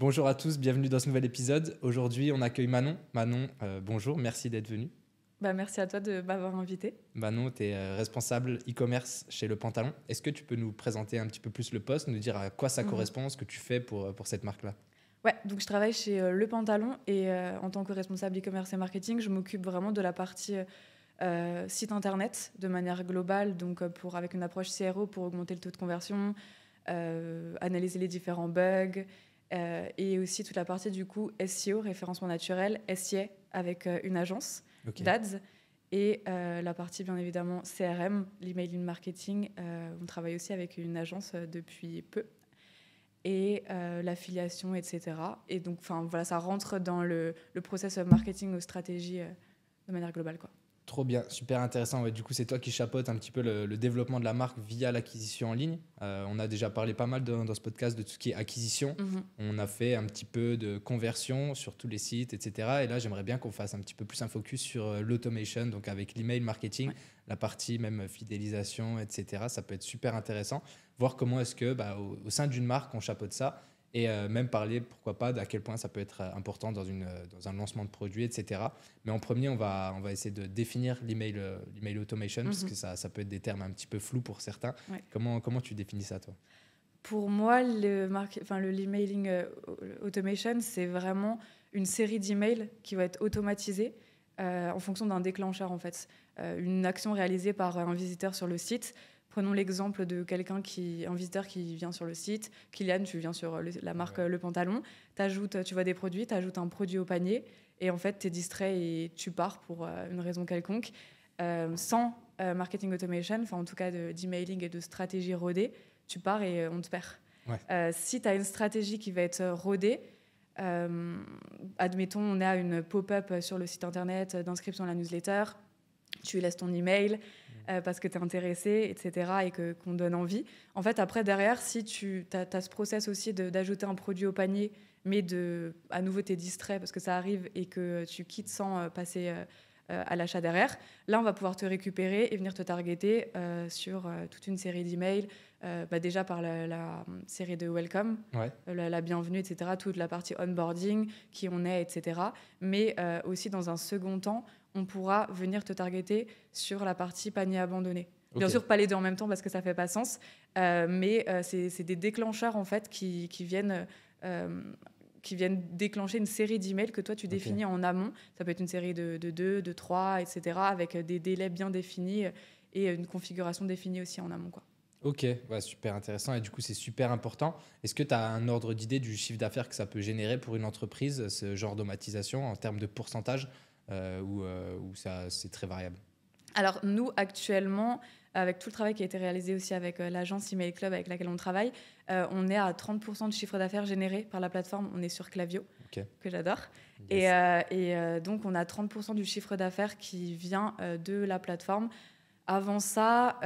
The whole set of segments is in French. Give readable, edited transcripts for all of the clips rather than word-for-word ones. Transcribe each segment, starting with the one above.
Bonjour à tous, bienvenue dans ce nouvel épisode. Aujourd'hui, on accueille Manon. Manon, bonjour, merci d'être venue. Merci à toi de m'avoir invité. Manon, tu es responsable e-commerce chez Le Pantalon. Est-ce que tu peux nous présenter un petit peu plus le poste, nous dire à quoi ça correspond, ce que tu fais pour cette marque-là? Ouais, donc je travaille chez Le Pantalon et en tant que responsable e-commerce et marketing, je m'occupe vraiment de la partie site internet de manière globale, donc avec une approche CRO pour augmenter le taux de conversion, analyser les différents bugs et aussi toute la partie du coup SEO, référencement naturel, SIA avec une agence d'ADS et la partie bien évidemment CRM, l'emailing marketing. On travaille aussi avec une agence depuis peu et l'affiliation, etc. Et donc, voilà, ça rentre dans le process marketing ou stratégie de manière globale, quoi. Trop bien, super intéressant. Ouais, du coup, c'est toi qui chapeautes un petit peu le développement de la marque via l'acquisition en ligne. On a déjà parlé pas mal dans ce podcast de tout ce qui est acquisition. On a fait un petit peu de conversion sur tous les sites, etc. Et là, j'aimerais bien qu'on fasse un petit peu plus un focus sur l'automation, donc avec l'email marketing, la partie même fidélisation, etc. Ça peut être super intéressant. Voir comment est-ce que, au sein d'une marque, on chapeaute ça. Et même parler, pourquoi pas, d'à quel point ça peut être important dans un lancement de produit, etc. Mais en premier, on va essayer de définir l'email automation, parce que ça peut être des termes un petit peu flous pour certains. Ouais. Comment tu définis ça, toi? Pour moi, l'emailing automation, c'est vraiment une série d'emails qui va être automatisée en fonction d'un déclencheur, en fait. Une action réalisée par un visiteur sur le site. Prenons l'exemple de un visiteur qui vient sur le site. Kylian, tu viens sur la marque Le Pantalon. Tu vois des produits, tu ajoutes un produit au panier. Et en fait, tu es distrait et tu pars pour une raison quelconque. Sans marketing automation, en tout cas d'emailing et de stratégie rodée, tu pars et on te perd. Ouais. Si tu as une stratégie qui va être rodée, admettons, on a une pop-up sur le site internet d'inscription à la newsletter, tu laisses ton email parce que tu es intéressé, etc., et qu'on donne envie. En fait, après, derrière, si tu as ce process aussi d'ajouter un produit au panier, mais à nouveau, tu es distrait parce que ça arrive et que tu quittes sans passer à l'achat derrière, là, on va pouvoir te récupérer et venir te targeter sur toute une série d'emails, déjà par la série de welcome, la bienvenue, etc., toute la partie onboarding, qui on est, etc. Mais aussi, dans un second temps, on pourra venir te targeter sur la partie panier abandonné. Bien sûr, pas les deux en même temps parce que ça ne fait pas sens, mais c'est des déclencheurs en fait, qui viennent déclencher une série d'emails que toi, tu définis en amont. Ça peut être une série de 2, de 3, etc., avec des délais bien définis et une configuration définie aussi en amont, quoi. Ok, ouais, super intéressant et du coup c'est super important. Est-ce que tu as un ordre d'idée du chiffre d'affaires que ça peut générer pour une entreprise, ce genre d'automatisation en termes de pourcentage ou c'est très variable? Alors nous, actuellement, avec tout le travail qui a été réalisé aussi avec l'agence Email Club avec laquelle on travaille, on est à 30% de chiffre d'affaires généré par la plateforme. On est sur Klaviyo, que j'adore. Yes. Et donc on a 30% du chiffre d'affaires qui vient de la plateforme. Avant ça,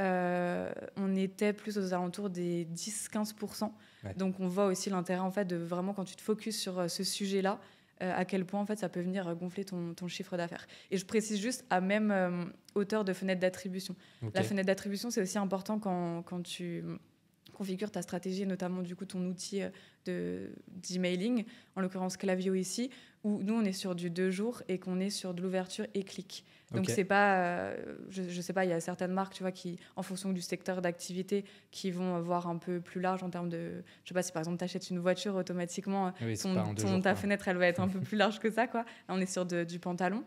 on était plus aux alentours des 10-15%. Ouais. Donc, on voit aussi l'intérêt, en fait, de vraiment, quand tu te focuses sur ce sujet-là, à quel point, en fait, ça peut venir gonfler ton chiffre d'affaires. Et je précise juste à même hauteur de fenêtre d'attribution. La fenêtre d'attribution, c'est aussi important quand tu configures ta stratégie, notamment, du coup, ton outil d'emailing, en l'occurrence Klaviyo ici, où nous, on est sur du 2 jours et qu'on est sur de l'ouverture et clic. Donc, c'est pas... je sais pas, il y a certaines marques, tu vois, qui, en fonction du secteur d'activité, qui vont voir un peu plus large en termes de... Je sais pas, si par exemple, tu achètes une voiture, automatiquement, ta fenêtre, elle va être un peu plus large que ça, quoi. Là, on est sur du pantalon.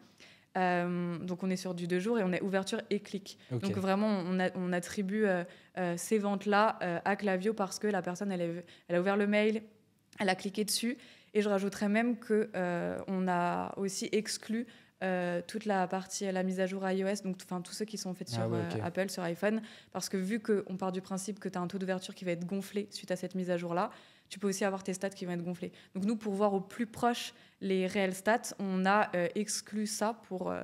Donc, on est sur du 2 jours et on est ouverture et clic. Donc, vraiment, on attribue ces ventes-là à Klaviyo parce que la personne, elle a ouvert le mail, elle a cliqué dessus. Et je rajouterais même qu'on a aussi exclu toute la partie, la mise à jour iOS, donc tous ceux qui sont faits sur Apple, sur iPhone, parce que vu qu'on part du principe que tu as un taux d'ouverture qui va être gonflé suite à cette mise à jour-là, tu peux aussi avoir tes stats qui vont être gonflés. Donc nous, pour voir au plus proche les réels stats, on a exclu ça.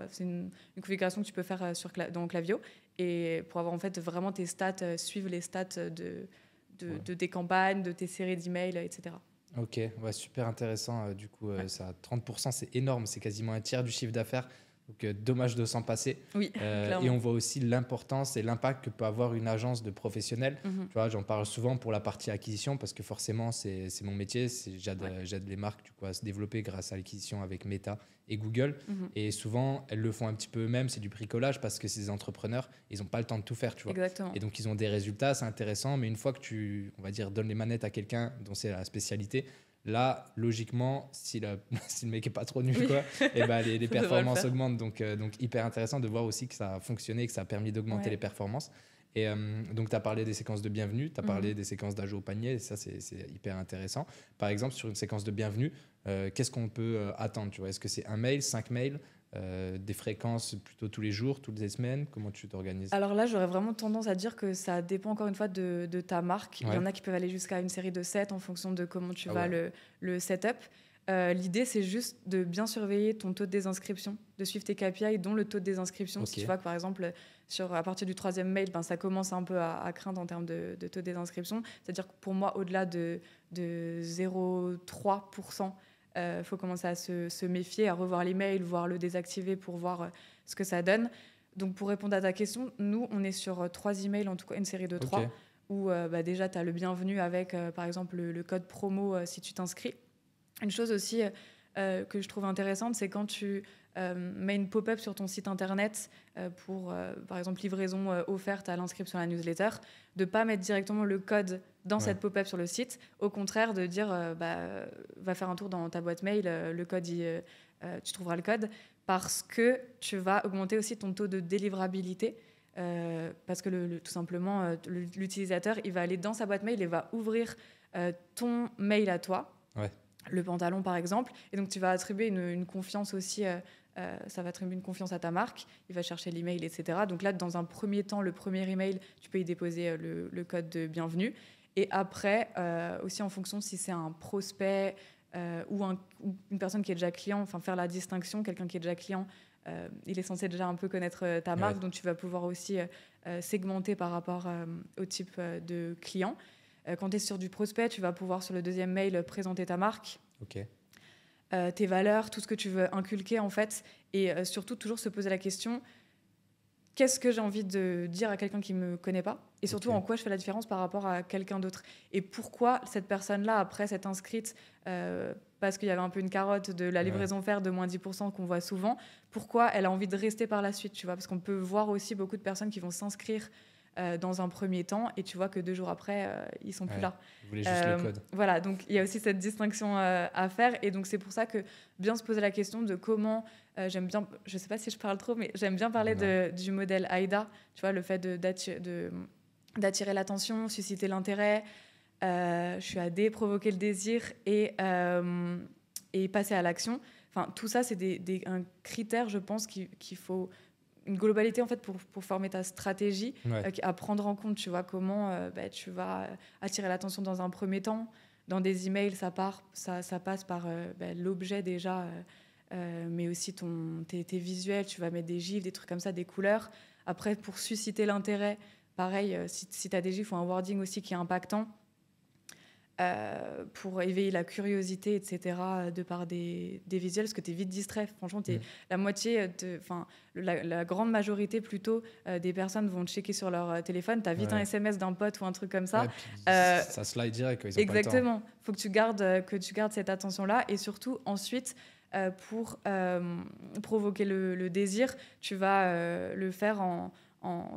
C'est une configuration que tu peux faire dans Klaviyo, et pour avoir en fait vraiment tes stats, suivre les stats de tes campagnes, de tes séries d'emails, etc. Ok, ouais, super intéressant. Du coup, ça, 30%, c'est énorme. C'est quasiment un tiers du chiffre d'affaires. Donc, dommage de s'en passer. Oui, et on voit aussi l'importance et l'impact que peut avoir une agence de professionnels. Tu vois, j'en parle souvent pour la partie acquisition parce que forcément, c'est mon métier. J'aide les marques à se développer grâce à l'acquisition avec Meta et Google. Et souvent, elles le font un petit peu eux-mêmes. C'est du bricolage parce que c'est des entrepreneurs. Ils n'ont pas le temps de tout faire. Tu vois. Exactement. Et donc, ils ont des résultats, c'est intéressant. Mais une fois que on va dire, donnes les manettes à quelqu'un dont c'est la spécialité, là, logiquement, si le mec n'est pas trop nul, quoi, et ben les performances augmentent. Donc, hyper intéressant de voir aussi que ça a fonctionné et que ça a permis d'augmenter les performances. Et donc, tu as parlé des séquences de bienvenue, tu as parlé des séquences d'ajout au panier. Et ça, c'est hyper intéressant. Par exemple, sur une séquence de bienvenue, qu'est-ce qu'on peut attendre, tu vois? Est-ce que c'est un mail, 5 mails, des fréquences plutôt tous les jours, toutes les semaines? Comment tu t'organises? Alors là, j'aurais vraiment tendance à dire que ça dépend encore une fois de ta marque. Il y en a qui peuvent aller jusqu'à une série de 7 en fonction de comment tu vas le setup. L'idée, c'est juste de bien surveiller ton taux de désinscription, de suivre tes KPI, dont le taux de désinscription. Si tu vois que par exemple, à partir du 3e mail, ça commence un peu à craindre en termes de taux de désinscription. C'est-à-dire que pour moi, au-delà de 0,3%, faut commencer à se méfier, à revoir les mails, voire le désactiver pour voir ce que ça donne. Donc, pour répondre à ta question, nous, on est sur 3 emails, en tout cas une série de 3, où déjà, tu as le bienvenu avec, par exemple, le code promo si tu t'inscris. Une chose aussi que je trouve intéressante, c'est quand tu mets une pop-up sur ton site internet pour, par exemple, livraison offerte à l'inscription à la newsletter, de ne pas mettre directement le code dans cette pop-up sur le site. Au contraire, de dire, va faire un tour dans ta boîte mail, le code, tu trouveras le code, parce que tu vas augmenter aussi ton taux de délivrabilité. Parce que tout simplement, l'utilisateur, il va aller dans sa boîte mail et va ouvrir ton mail à toi. Le pantalon par exemple, et donc tu vas attribuer une confiance aussi, ça va attribuer une confiance à ta marque, il va chercher l'email, etc. Donc là, dans un premier temps, le premier email, tu peux y déposer le code de bienvenue, et après, aussi en fonction si c'est un prospect ou une personne qui est déjà client, enfin faire la distinction, quelqu'un qui est déjà client, il est censé déjà un peu connaître ta marque, donc tu vas pouvoir aussi segmenter par rapport au type de client. Quand tu es sur du prospect, tu vas pouvoir, sur le 2e mail, présenter ta marque, tes valeurs, tout ce que tu veux inculquer, en fait. Et surtout, toujours se poser la question, qu'est-ce que j'ai envie de dire à quelqu'un qui ne me connaît pas? Et surtout, en quoi je fais la différence par rapport à quelqu'un d'autre? Et pourquoi cette personne-là, après s'être inscrite, parce qu'il y avait un peu une carotte de la livraison offerte de moins 10% qu'on voit souvent, pourquoi elle a envie de rester par la suite, tu vois? Parce qu'on peut voir aussi beaucoup de personnes qui vont s'inscrire dans un premier temps, et tu vois que 2 jours après, ils sont plus là. Vous voulez juste le code. Voilà, donc il y a aussi cette distinction à faire, et donc c'est pour ça que bien se poser la question de comment, j'aime bien, je sais pas si je parle trop, mais j'aime bien parler du modèle AIDA, tu vois, le fait d'attirer l'attention, susciter l'intérêt, je suis à D, provoquer le désir et passer à l'action. Enfin, tout ça, c'est un critère, je pense, qu'il faut une globalité en fait pour former ta stratégie à prendre en compte, tu vois, comment tu vas attirer l'attention dans un premier temps. Dans des emails, ça passe par l'objet déjà, mais aussi tes visuels, tu vas mettre des gifs, des trucs comme ça, des couleurs. Après, pour susciter l'intérêt, pareil, si tu as des gifs ou un wording aussi qui est impactant, pour éveiller la curiosité, etc., de par des visuels, parce que tu es vite distrait. Franchement, la moitié, la grande majorité plutôt des personnes vont checker sur leur téléphone. Tu as vite un SMS d'un pote ou un truc comme ça. Ça slide direct. Ils ont exactement. Il faut que tu gardes cette attention-là. Et surtout, ensuite, pour provoquer le désir, tu vas le faire en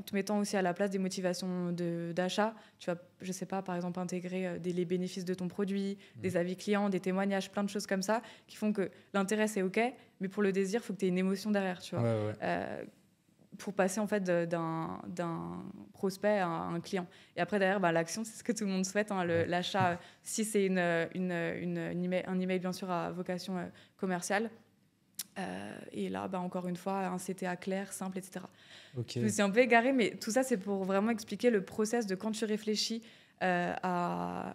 te mettant aussi à la place des motivations d'achat. Tu vas, je sais pas, par exemple, intégrer les bénéfices de ton produit, des avis clients, des témoignages, plein de choses comme ça, qui font que l'intérêt, c'est OK, mais pour le désir, il faut que tu aies une émotion derrière, tu vois. Pour passer, en fait, d'un prospect à un client. Et après, derrière, l'action, c'est ce que tout le monde souhaite, hein, l'achat, si c'est un email, bien sûr, à vocation commerciale. Et là, encore une fois, un CTA clair, simple, etc. Je me suis un peu égarée, mais tout ça, c'est pour vraiment expliquer le process de quand tu réfléchis à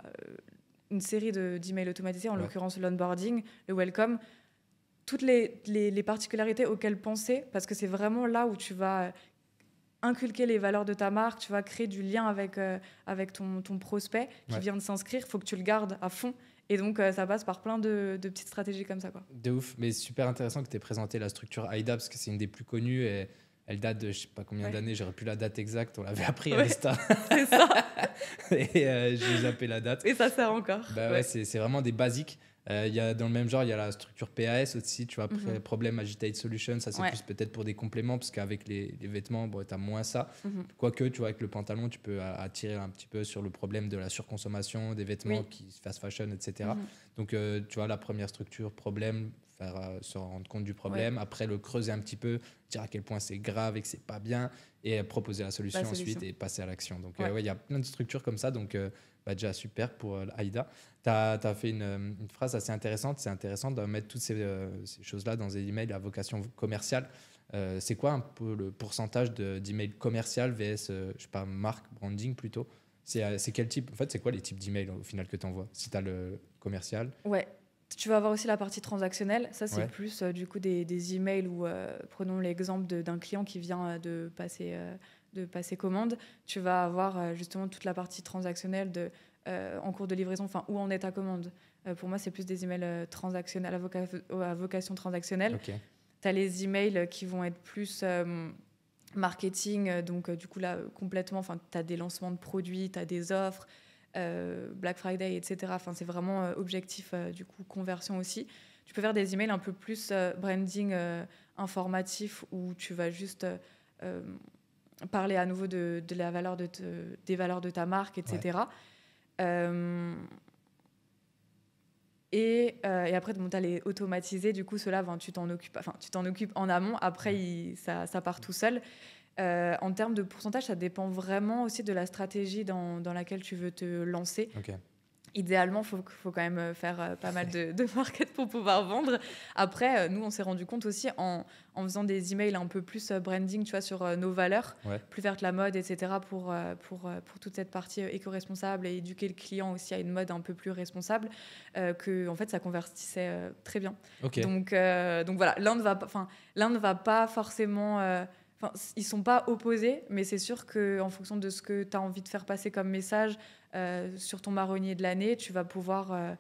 une série d'emails automatisés, en l'occurrence l'onboarding, le welcome, toutes les particularités auxquelles penser, parce que c'est vraiment là où tu vas inculquer les valeurs de ta marque, tu vas créer du lien avec ton prospect qui vient de s'inscrire, il faut que tu le gardes à fond. Et donc, ça passe par plein de petites stratégies comme ça, quoi. De ouf, mais super intéressant que tu aies présenté la structure AIDA parce que c'est une des plus connues et elle date de je sais pas combien d'années, j'aurais plus la date exacte, on l'avait appris à l'Esta. C'est ça. Et j'ai zappé la date. Et ça sert encore. Bah ouais, c'est vraiment des basiques. Y a, dans le même genre, il y a la structure PAS aussi, tu vois, Problem Agitate Solution, ça c'est plus peut-être pour des compléments parce qu'avec les vêtements, bon, tu as moins ça. Quoique, tu vois, avec le pantalon, tu peux attirer un petit peu sur le problème de la surconsommation des vêtements qui fast fashion, etc. Donc, tu vois, la première structure, problème, faire se rendre compte du problème, après le creuser un petit peu, dire à quel point c'est grave et que c'est pas bien, et proposer la solution ensuite et passer à l'action. Donc, il y a plein de structures comme ça, donc déjà super pour AIDA. Tu as fait une phrase assez intéressante. C'est intéressant de mettre toutes ces choses-là dans des emails à vocation commerciale. C'est quoi un peu le pourcentage d'emails commercial vs, je sais pas, marque, branding plutôt? C'est quel type? En fait, c'est quoi les types d'emails au final que tu envoies? Si tu as le commercial. Ouais. Tu vas avoir aussi la partie transactionnelle. Ça, c'est plus du coup des emails où, prenons l'exemple d'un client qui vient de passer commande. Tu vas avoir justement toute la partie transactionnelle en cours de livraison, enfin, où en est ta commande. Pour moi, c'est plus des emails transactionnels, à vocation transactionnelle. Tu as les emails qui vont être plus marketing, donc du coup, là, complètement, tu as des lancements de produits, tu as des offres, Black Friday, etc. Enfin, c'est vraiment objectif, du coup, conversion aussi. Tu peux faire des emails un peu plus branding informatif où tu vas juste parler à nouveau de la valeur des valeurs de ta marque, etc. Et après, tu as les automatisés. Du coup, ceux-là, tu t'en occupes en amont. Après, ça part tout seul. En termes de pourcentage, ça dépend vraiment aussi de la stratégie dans laquelle tu veux te lancer. Idéalement, il faut quand même faire pas mal de market pour pouvoir vendre. Après, nous, on s'est rendu compte aussi en faisant des emails un peu plus branding, tu vois, sur nos valeurs, plus vers la mode, etc., pour toute cette partie éco-responsable et éduquer le client aussi à une mode un peu plus responsable, que en fait, ça convertissait très bien. Donc voilà, l'un ne va pas forcément... ils ne sont pas opposés, mais c'est sûr qu'en fonction de ce que tu as envie de faire passer comme message sur ton marronnier de l'année, tu vas pouvoir...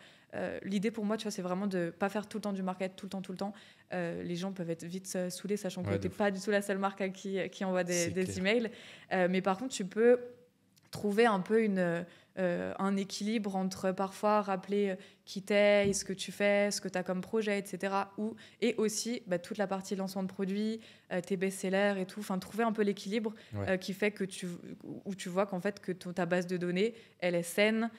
l'idée pour moi, tu vois, c'est vraiment de ne pas faire tout le temps du market, tout le temps. Les gens peuvent être vite saoulés, sachant que tu n'es pas du tout la seule marque à qui envoie des emails. Mais par contre, tu peux trouver un peu un équilibre entre parfois rappeler qui t'es, ce que tu fais, ce que tu as comme projet, etc. Et aussi toute la partie lancement de produits, tes best-sellers et tout. Enfin, trouver un peu l'équilibre qui fait que où tu vois qu'en fait, que ta base de données, elle est saine,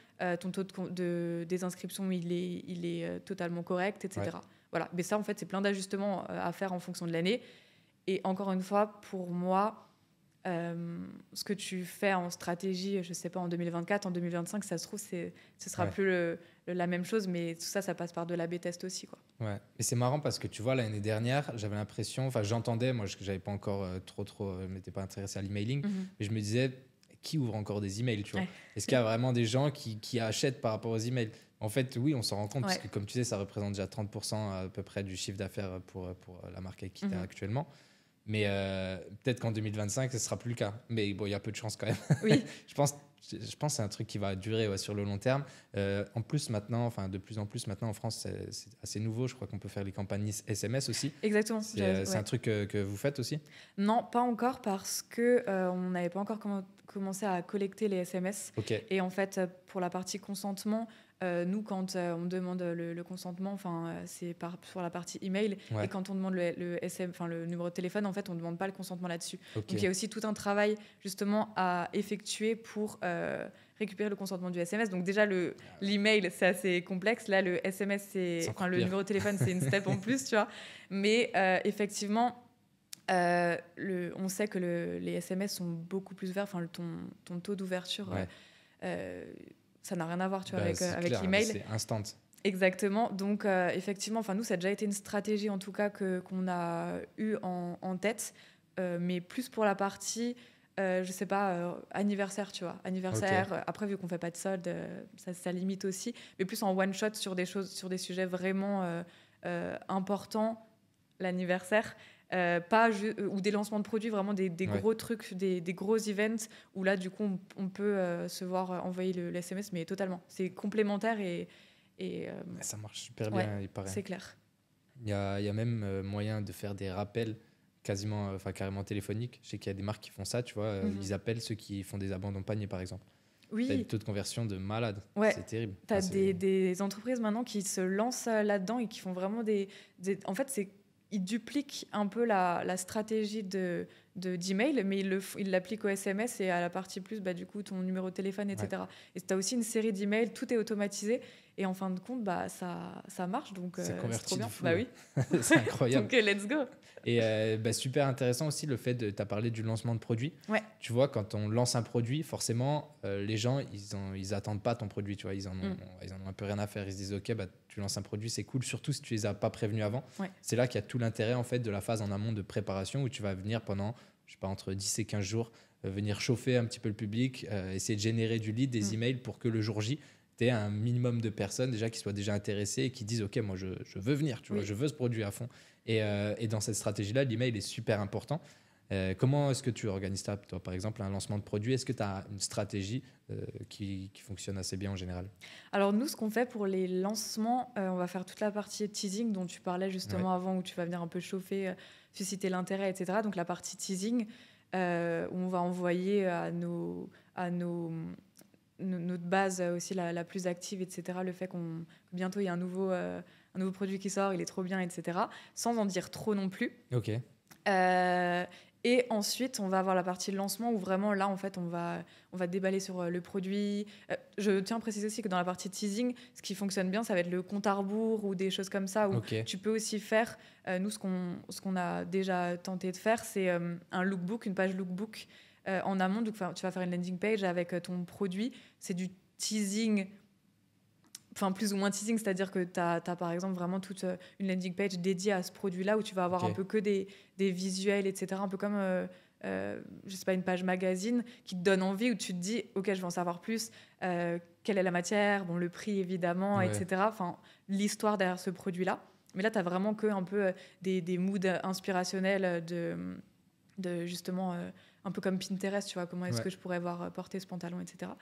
ton taux de désinscription, il est totalement correct, etc. Voilà. Mais ça, en fait, c'est plein d'ajustements à faire en fonction de l'année. Et encore une fois, pour moi... ce que tu fais en stratégie, je ne sais pas, en 2024, en 2025, ça se trouve, ce sera plus la même chose, mais tout ça, ça passe par de l'A/B test aussi, quoi. Ouais, et c'est marrant parce que tu vois, l'année dernière, j'avais l'impression, enfin, j'entendais, moi, je n'avais pas encore je m'étais pas intéressé à l'emailing, mais je me disais, qui ouvre encore des emails, tu vois? Est-ce qu'il y a vraiment des gens qui achètent par rapport aux emails? En fait, oui, on s'en rend compte, parce que comme tu sais, ça représente déjà 30% à peu près du chiffre d'affaires pour la marque avec qui tu es actuellement. Mais peut-être qu'en 2025, ce ne sera plus le cas. Mais bon, il y a peu de chance quand même. Oui. je pense que c'est un truc qui va durer sur le long terme. En plus, maintenant, de plus en plus, maintenant en France, c'est assez nouveau. Je crois qu'on peut faire les campagnes SMS aussi. Exactement. C'est un truc que vous faites aussi? Non, pas encore, parce qu'on n'avait pas encore commencé à collecter les SMS. Et en fait, pour la partie consentement, nous, quand on demande le consentement, c'est sur la partie email. Et quand on demande le numéro de téléphone, en fait, on ne demande pas le consentement là-dessus. Donc, il y a aussi tout un travail, justement, à effectuer pour récupérer le consentement du SMS. Donc, déjà, l'email, c'est assez complexe. Là, le SMS, le numéro de téléphone, c'est une step en plus, tu vois. Mais effectivement... on sait que les SMS sont beaucoup plus ouverts. Ton taux d'ouverture, ça n'a rien à voir, tu vois, avec l'email. C'est instant. Exactement. Donc, effectivement, nous, ça a déjà été une stratégie, en tout cas, qu'on a eu en tête, mais plus pour la partie, je sais pas, anniversaire, tu vois. Anniversaire. Après, vu qu'on fait pas de solde, ça limite aussi. Mais plus en one shot sur des sujets vraiment importants, l'anniversaire. Ou des lancements de produits, vraiment des gros trucs, des gros events où là, du coup, on peut se voir envoyer le SMS, mais totalement. C'est complémentaire et Et, ça marche super bien, il paraît. C'est clair. Il y a même moyen de faire des rappels carrément téléphoniques. Je sais qu'il y a des marques qui font ça, tu vois. Ils appellent ceux qui font des abandons de panier, par exemple. Oui. T'as des taux de conversion de malade. C'est terrible. T'as des entreprises maintenant qui se lancent là-dedans et qui font vraiment en fait, ils dupliquent un peu la stratégie d'email, mais ils l'appliquent au SMS et à la partie plus, du coup, ton numéro de téléphone, etc. Et tu as aussi une série d'emails, tout est automatisé. Et en fin de compte, ça marche. Donc, c'est trop bien. Fou, oui. C'est incroyable. Donc, let's go. Et super intéressant aussi le fait de... Tu as parlé du lancement de produit. Ouais. Tu vois, quand on lance un produit, forcément, les gens, ils attendent pas ton produit. Tu vois, ils en ont un peu rien à faire. Ils se disent, OK, tu lances un produit, c'est cool. Surtout si tu les as pas prévenus avant. Ouais. C'est là qu'il y a tout l'intérêt en fait, de la phase en amont de préparation où tu vas venir pendant, je sais pas, entre 10 et 15 jours, venir chauffer un petit peu le public, essayer de générer du lead, des emails pour que le jour J, tu aies un minimum de personnes déjà qui soient déjà intéressées et qui disent, OK, moi, je veux venir, tu vois, je veux ce produit à fond. Et dans cette stratégie-là, l'email est super important. Comment est-ce que tu organises ça, toi, par exemple, un lancement de produit? Est-ce que tu as une stratégie qui fonctionne assez bien en général? Alors nous, ce qu'on fait pour les lancements, on va faire toute la partie teasing dont tu parlais justement avant, où tu vas venir un peu chauffer, susciter l'intérêt, etc. Donc la partie teasing, où on va envoyer à notre base aussi la plus active, etc. Le fait que bientôt il y a un nouveau produit qui sort, il est trop bien, etc. Sans en dire trop non plus. Ok. Et ensuite, on va avoir la partie de lancement où vraiment là, en fait, on va déballer sur le produit. Je tiens à préciser aussi que dans la partie teasing, ce qui fonctionne bien, ça va être le compte à rebours ou des choses comme ça où tu peux aussi faire. Nous, ce qu'on a déjà tenté de faire, c'est un lookbook, une page lookbook en amont. Donc, tu vas faire une landing page avec ton produit. C'est du teasing. Enfin, plus ou moins teasing, c'est-à-dire que tu as par exemple vraiment toute une landing page dédiée à ce produit-là où tu vas avoir un peu que des visuels, etc. Un peu comme, je sais pas, une page magazine qui te donne envie, où tu te dis, OK, je veux en savoir plus, quelle est la matière, bon, le prix évidemment, etc. Enfin, l'histoire derrière ce produit-là. Mais là, tu as vraiment que un peu des moods inspirationnels de justement, un peu comme Pinterest, tu vois, comment est-ce que je pourrais voir porter ce pantalon, etc.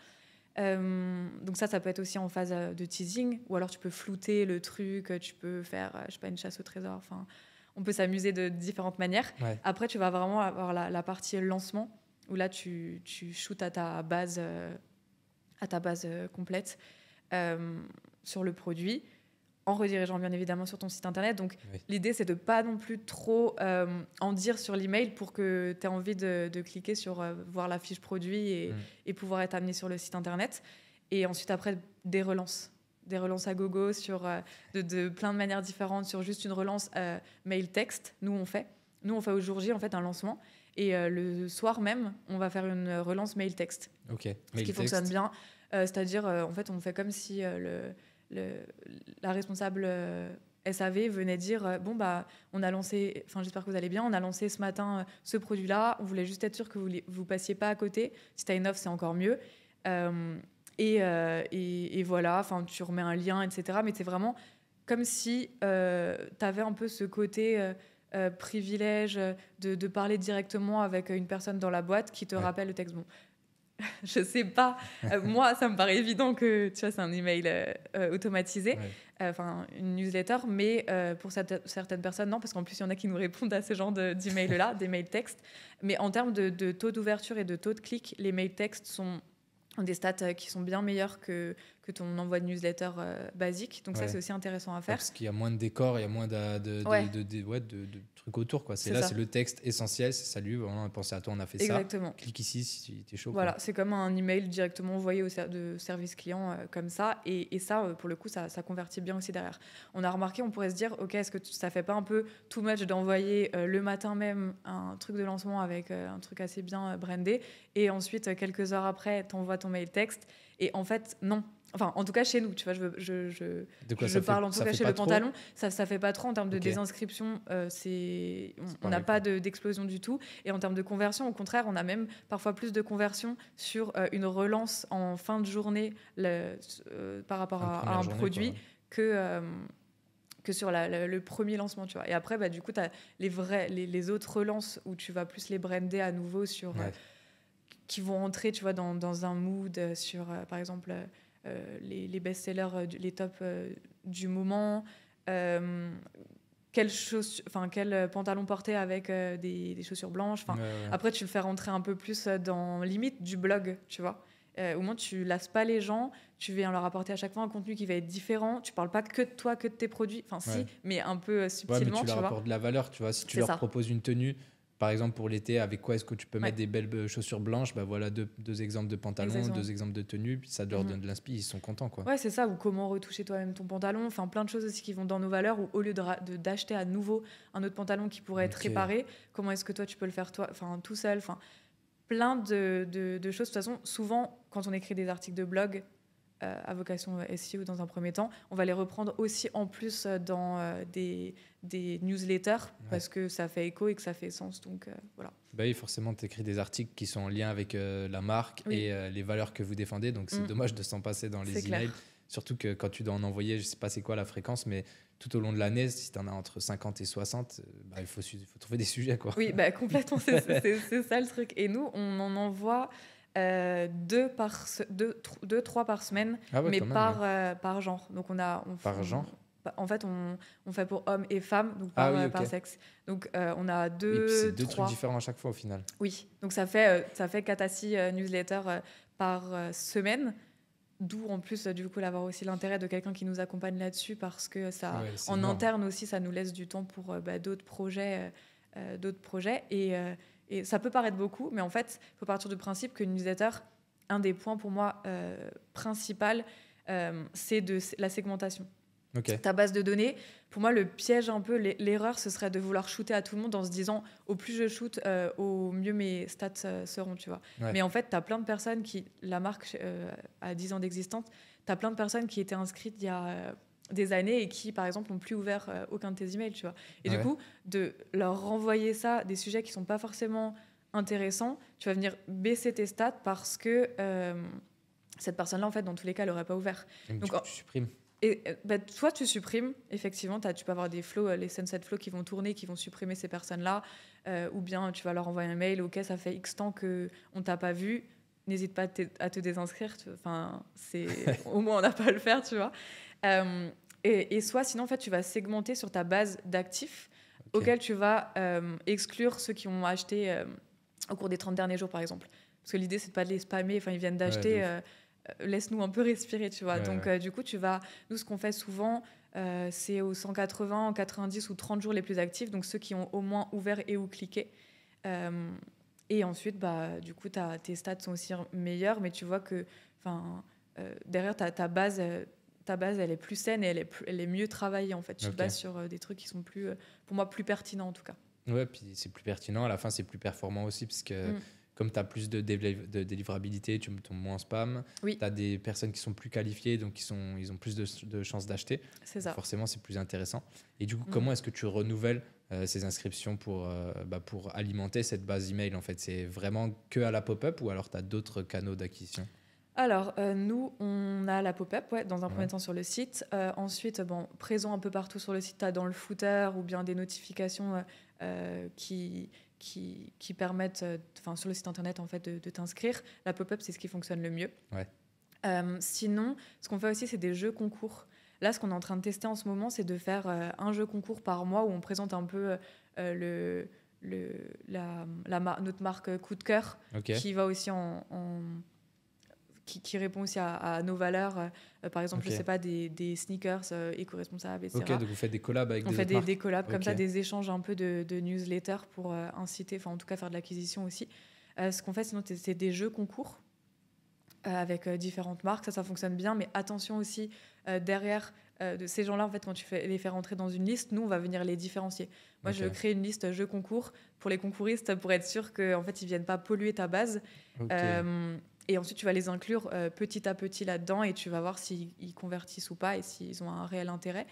Donc ça peut être aussi en phase de teasing, ou alors tu peux flouter le truc, tu peux faire, je sais pas, une chasse au trésor. Enfin, on peut s'amuser de différentes manières. Après, tu vas vraiment avoir la partie lancement, où là tu shootes à ta base complète sur le produit, en redirigeant bien évidemment sur ton site internet. Donc l'idée, c'est de pas non plus trop en dire sur l'email pour que tu aies envie de cliquer sur voir la fiche produit et pouvoir être amené sur le site internet. Et ensuite, après, des relances à gogo sur de plein de manières différentes, sur juste une relance mail texte. Nous on fait au jour J en fait un lancement, et le soir même on va faire une relance mail texte. Ce qui fonctionne bien, c'est-à-dire en fait on fait comme si la responsable SAV venait dire on a lancé, enfin j'espère que vous allez bien, on a lancé ce matin ce produit-là, on voulait juste être sûr que vous passiez pas à côté. Si tu as une offre, c'est encore mieux. Et voilà, enfin tu remets un lien, etc. Mais c'est vraiment comme si tu avais un peu ce côté privilège de parler directement avec une personne dans la boîte qui te rappelle le texte. Bon, je sais pas, moi ça me paraît évident que tu vois, c'est un email automatisé, enfin une newsletter, mais pour certaines personnes non, parce qu'en plus il y en a qui nous répondent à ce genre d'emails là, des mails textes. Mais en termes de taux d'ouverture et de taux de clic, les mails textes ont des stats qui sont bien meilleurs que ton envoi de newsletter basique. Donc ça, c'est aussi intéressant à faire. Parce qu'il y a moins de décors, il y a moins de trucs autour, quoi. C'est le texte essentiel, c'est salut, vraiment, pensez à toi, on a fait Exactement. Ça. Clique ici si t'es chaud. Voilà, quoi. c'est comme un email directement envoyé de service client comme ça. Et ça, pour le coup, ça convertit bien aussi derrière. On a remarqué, on pourrait se dire, OK, est-ce que ça fait pas un peu too much d'envoyer le matin même un truc de lancement avec un truc assez bien brandé, et ensuite, quelques heures après, t'envoies ton mail texte. Et en fait, non. Enfin, en tout cas, chez nous, tu vois, je parle en tout cas chez le pantalon. Ça fait pas trop en termes de désinscription. On n'a pas d'explosion du tout. Et en termes de conversion, au contraire, on a même parfois plus de conversion sur une relance en fin de journée par rapport à un produit que sur le premier lancement, tu vois. Et après, du coup, tu as les autres relances où tu vas plus les brander à nouveau sur... qui vont entrer, tu vois, dans un mood sur, par exemple... les best-sellers, les tops du moment. Quel pantalon porter avec des chaussures blanches. Après, tu le fais rentrer un peu plus dans limite du blog, tu vois. Au moins, tu lasses pas les gens. Tu viens leur apporter à chaque fois un contenu qui va être différent. Tu parles pas que de toi, que de tes produits. Enfin, si, mais un peu subtilement, mais tu leur apportes de la valeur, tu vois. Si tu leur proposes une tenue, par exemple pour l'été, avec quoi est-ce que tu peux mettre des belles chaussures blanches, voilà deux exemples de pantalons, exactement. 2 exemples de tenues, puis ça leur donne de l'inspi, ils sont contents, quoi. Ouais, c'est ça. Ou comment retoucher toi-même ton pantalon. Enfin, plein de choses aussi qui vont dans nos valeurs. Ou au lieu d'acheter à nouveau un autre pantalon qui pourrait être réparé, comment est-ce que toi tu peux le faire tout seul. Enfin, plein de choses. De toute façon, souvent, quand on écrit des articles de blog à vocation SEO dans un premier temps, on va les reprendre aussi en plus dans des newsletters parce que ça fait écho et que ça fait sens. Donc, voilà. Oui, forcément, tu écris des articles qui sont en lien avec la marque et les valeurs que vous défendez. Donc, c'est dommage de s'en passer dans les emails. Surtout que quand tu dois en envoyer, je ne sais pas c'est quoi la fréquence, mais tout au long de l'année, si tu en as entre 50 et 60, il faut trouver des sujets, quoi. Oui, complètement, c'est ça le truc. Et nous, on en envoie 2, 3 par semaine, mais par genre. Donc par genre. En fait, on fait pour hommes et femmes, donc par sexe. Donc, on a 2, c'est 2 trucs différents à chaque fois, au final. Oui, donc ça fait 4 à 6 newsletters par semaine. D'où, en plus, du coup, l'avoir aussi l'intérêt de quelqu'un qui nous accompagne là-dessus, parce que ça, en interne aussi, ça nous laisse du temps pour d'autres projets. Et ça peut paraître beaucoup, mais en fait, il faut partir du principe que newsletter, un des points pour moi principal, c'est de la segmentation. Ta base de données, pour moi, le piège un peu, l'erreur, ce serait de vouloir shooter à tout le monde en se disant au plus je shoot, au mieux mes stats seront, tu vois. Mais en fait, tu as plein de personnes la marque a 10 ans d'existence, tu as plein de personnes qui étaient inscrites il y a des années et qui, par exemple, n'ont plus ouvert aucun de tes emails, tu vois. Et du coup, de leur renvoyer ça, des sujets qui sont pas forcément intéressants, tu vas venir baisser tes stats parce que cette personne-là, en fait, dans tous les cas, elle n'aurait pas ouvert. Donc tu supprimes. Et soit tu supprimes, effectivement, tu peux avoir des flows, les sunset flows qui vont tourner, qui vont supprimer ces personnes-là, ou bien tu vas leur envoyer un mail, ok, ça fait X temps qu'on ne t'a pas vu, n'hésite pas à te désinscrire, au moins on n'a pas à le faire, tu vois. Et soit sinon, en fait, tu vas segmenter sur ta base d'actifs, auxquels tu vas exclure ceux qui ont acheté au cours des 30 derniers jours, par exemple. Parce que l'idée, c'est de pas de les spammer, ils viennent d'acheter... laisse-nous un peu respirer, tu vois. Donc, du coup, nous, ce qu'on fait souvent, c'est aux 180, 90 ou 30 jours les plus actifs, donc ceux qui ont au moins ouvert et ou cliqué. Et ensuite, du coup, tes stats sont aussi meilleurs, mais tu vois que derrière, ta base, elle est plus saine et elle est mieux travaillée, en fait. Tu te bases sur des trucs qui sont pour moi, plus pertinents, en tout cas. Ouais, puis c'est plus pertinent. À la fin, c'est plus performant aussi, parce que... Comme tu as plus de délivrabilité, tu tombes moins en spam. Tu as des personnes qui sont plus qualifiées, donc ils ont plus de chances d'acheter. C'est ça. Forcément, c'est plus intéressant. Et du coup, comment est-ce que tu renouvelles ces inscriptions pour alimenter cette base email, en fait? C'est vraiment que à la pop-up ou alors tu as d'autres canaux d'acquisition? Alors, nous, on a la pop-up, dans un premier temps sur le site. Ensuite, présent un peu partout sur le site, tu as dans le footer ou bien des notifications qui permettent, sur le site internet, en fait, de t'inscrire. La pop-up, c'est ce qui fonctionne le mieux. Sinon, ce qu'on fait aussi, c'est des jeux concours. Là, ce qu'on est en train de tester en ce moment, c'est de faire un jeu concours par mois où on présente un peu notre marque coup de cœur, qui va aussi qui répond aussi à nos valeurs. Par exemple, je sais pas, des sneakers éco-responsables, etc. Ok, donc vous faites des collabs avec des autres marques. On fait des collabs comme ça, Ok. des échanges un peu de newsletters pour inciter, en tout cas faire de l'acquisition aussi. Ce qu'on fait, sinon, c'est des jeux concours avec différentes marques. Ça fonctionne bien, mais attention aussi, derrière de ces gens-là, en fait, quand tu les fais rentrer dans une liste, nous, on va venir les différencier. Moi, je crée une liste jeux concours pour les concouristes pour être sûr qu'en fait, ils ne viennent pas polluer ta base. Et ensuite, tu vas les inclure petit à petit là-dedans et tu vas voir s'ils convertissent ou pas et s'ils ont un réel intérêt.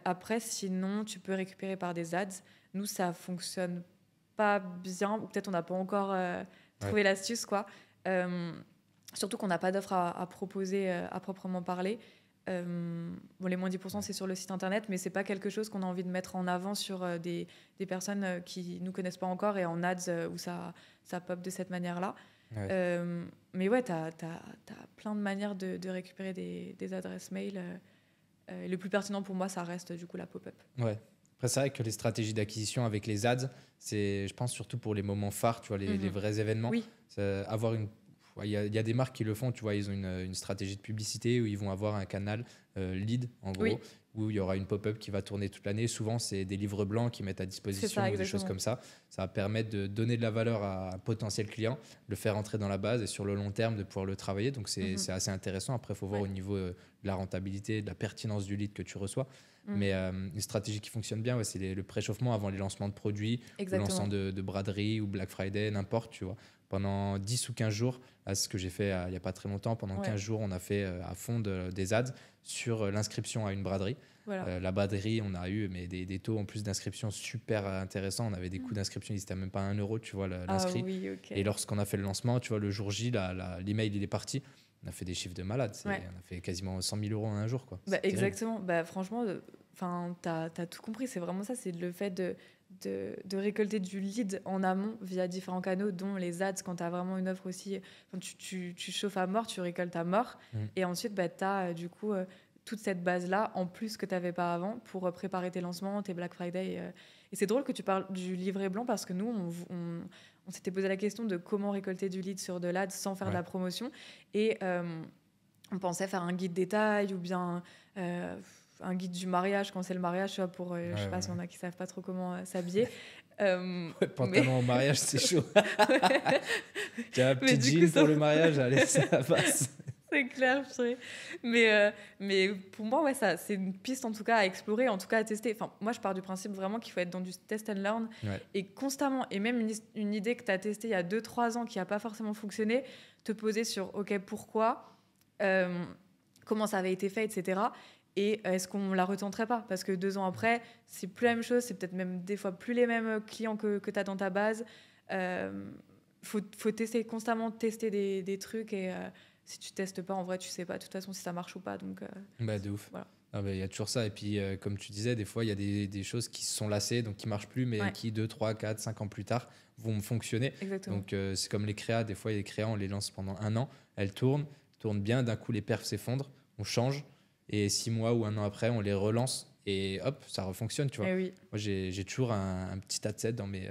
Après, sinon, tu peux récupérer par des ads. Nous, ça fonctionne pas bien, ou peut-être on n'a pas encore trouvé l'astuce, quoi. Surtout qu'on n'a pas d'offre à proposer à proprement parler. Les moins 10%, c'est sur le site internet, mais c'est pas quelque chose qu'on a envie de mettre en avant sur des personnes qui nous connaissent pas encore et en ads où ça pop de cette manière-là. Mais ouais, tu as plein de manières de récupérer des adresses mail. Le plus pertinent pour moi, ça reste du coup la pop-up. Ouais. Après, c'est vrai que les stratégies d'acquisition avec les ads, c'est, je pense, surtout pour les moments phares, tu vois, les vrais événements. Oui. Avoir une... Il y a des marques qui le font, tu vois, ils ont une stratégie de publicité où ils vont avoir un canal lead, en gros, où il y aura une pop-up qui va tourner toute l'année. Souvent, c'est des livres blancs qu'ils mettent à disposition ou des choses comme ça. Ça va permettre de donner de la valeur à un potentiel client, le faire entrer dans la base et sur le long terme, de pouvoir le travailler. Donc, c'est assez intéressant. Après, il faut voir au niveau de la rentabilité, de la pertinence du lead que tu reçois. Mais une stratégie qui fonctionne bien, c'est le préchauffement avant les lancements de produits, le lancement de braderie ou Black Friday, n'importe, tu vois. Pendant 10 ou 15 jours, là, ce que j'ai fait il n'y a pas très longtemps, pendant 15 jours, on a fait à fond des ads sur l'inscription à une braderie. Voilà. La braderie, on a eu des taux en plus d'inscription super intéressants. On avait des coûts d'inscription, ils n'étaient même pas 1 euro, tu vois, l'inscrit. Et lorsqu'on a fait le lancement, tu vois, le jour J, l'email, il est parti. On a fait des chiffres de malade. On a fait quasiment 100 000 euros en un jour, quoi. Exactement. Franchement, tu as tout compris. C'est vraiment ça. C'est le fait de récolter du lead en amont via différents canaux, dont les ads, quand tu as vraiment une offre aussi. Tu chauffes à mort, tu récoltes à mort. Et ensuite, tu as du coup toute cette base-là, en plus que tu n'avais pas avant, pour préparer tes lancements, tes Black Friday. Et c'est drôle que tu parles du livret blanc, parce que nous, on s'était posé la question de comment récolter du lead sur de l'ad sans faire de la promotion. Et on pensait faire un guide détail ou bien un guide du mariage, quand c'est le mariage, tu vois, pour, je sais pas si on a qui savent pas trop comment s'habiller. Pantalon au mariage, c'est chaud. Tu as un petit jean pour le mariage, allez, ça passe. C'est clair, je sais. Mais pour moi, c'est une piste en tout cas à explorer, en tout cas à tester. Enfin, moi, je pars du principe vraiment qu'il faut être dans du test and learn et constamment. Et même une idée que tu as testée il y a 2-3 ans qui n'a pas forcément fonctionné, te poser sur OK, pourquoi, comment ça avait été fait, etc. Et est-ce qu'on la retenterait pas ? Parce que 2 ans après, c'est plus la même chose, c'est peut-être même des fois plus les mêmes clients que tu as dans ta base. Faut constamment tester des trucs et si tu testes pas, en vrai, tu sais pas de toute façon si ça marche ou pas. Donc, de ouf. Voilà. Y a toujours ça. Et puis, comme tu disais, des fois, il y a des choses qui se sont lassées, donc qui marchent plus, mais qui 2, 3, 4, 5 ans plus tard vont fonctionner. Exactement. Donc, c'est comme les créas. Des fois, il y a des créas, on les lance pendant 1 an, elles tournent bien. D'un coup, les perfs s'effondrent, on change. Et 6 mois ou 1 an après, on les relance et hop, ça refonctionne, tu vois. Moi, j'ai toujours un petit asset dans mes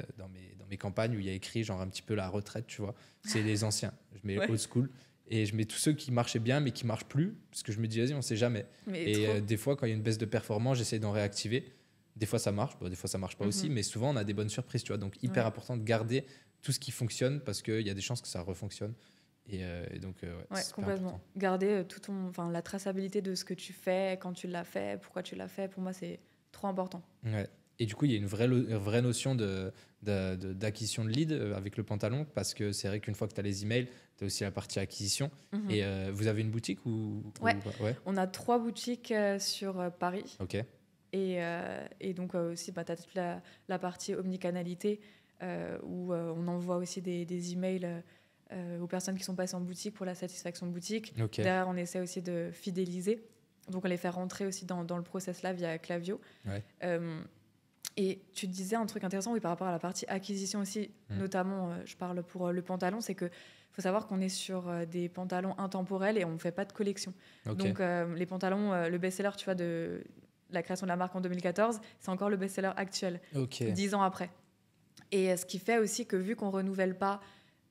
campagnes où il y a écrit genre un petit peu la retraite, tu vois. C'est les anciens. Je mets old school et je mets tous ceux qui marchaient bien mais qui marchent plus parce que je me dis, vas-y, on sait jamais. Et des fois, quand il y a une baisse de performance, j'essaie d'en réactiver. Des fois, ça marche. Des fois, ça marche pas aussi. Mais souvent, on a des bonnes surprises, tu vois. Donc, hyper important de garder tout ce qui fonctionne parce qu'il y a des chances que ça refonctionne. Et donc, complètement. Important. Garder la traçabilité de ce que tu fais, quand tu l'as fait, pourquoi tu l'as fait, pour moi, c'est trop important. Ouais. Et du coup, il y a une vraie notion d'acquisition de lead avec le pantalon, parce que c'est vrai qu'une fois que tu as les emails, tu as aussi la partie acquisition. Et vous avez une boutique on a 3 boutiques sur Paris. Ok. Et donc, aussi, tu as toute la partie omnicanalité où on envoie aussi des emails aux personnes qui sont passées en boutique pour la satisfaction boutique. Derrière, on essaie aussi de fidéliser. Donc, on les fait rentrer aussi dans le process-là via Klaviyo. Et tu disais un truc intéressant par rapport à la partie acquisition aussi, notamment, je parle pour le pantalon, c'est qu'il faut savoir qu'on est sur des pantalons intemporels et on ne fait pas de collection. Donc, les pantalons, le best-seller, tu vois, de la création de la marque en 2014, c'est encore le best-seller actuel, 10 ans après. Et ce qui fait aussi que vu qu'on ne renouvelle pas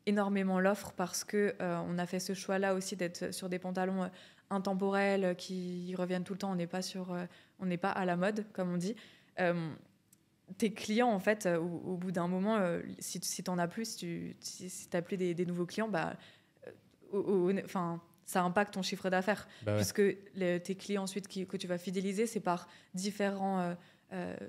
énormément l'offre parce qu'on a fait ce choix-là aussi d'être sur des pantalons intemporels qui reviennent tout le temps, on n'est pas à la mode, comme on dit. Tes clients, en fait, au bout d'un moment, si tu n'en as plus, si tu n'as plus des nouveaux clients, ça impacte ton chiffre d'affaires. Puisque tes clients ensuite que tu vas fidéliser, c'est par différents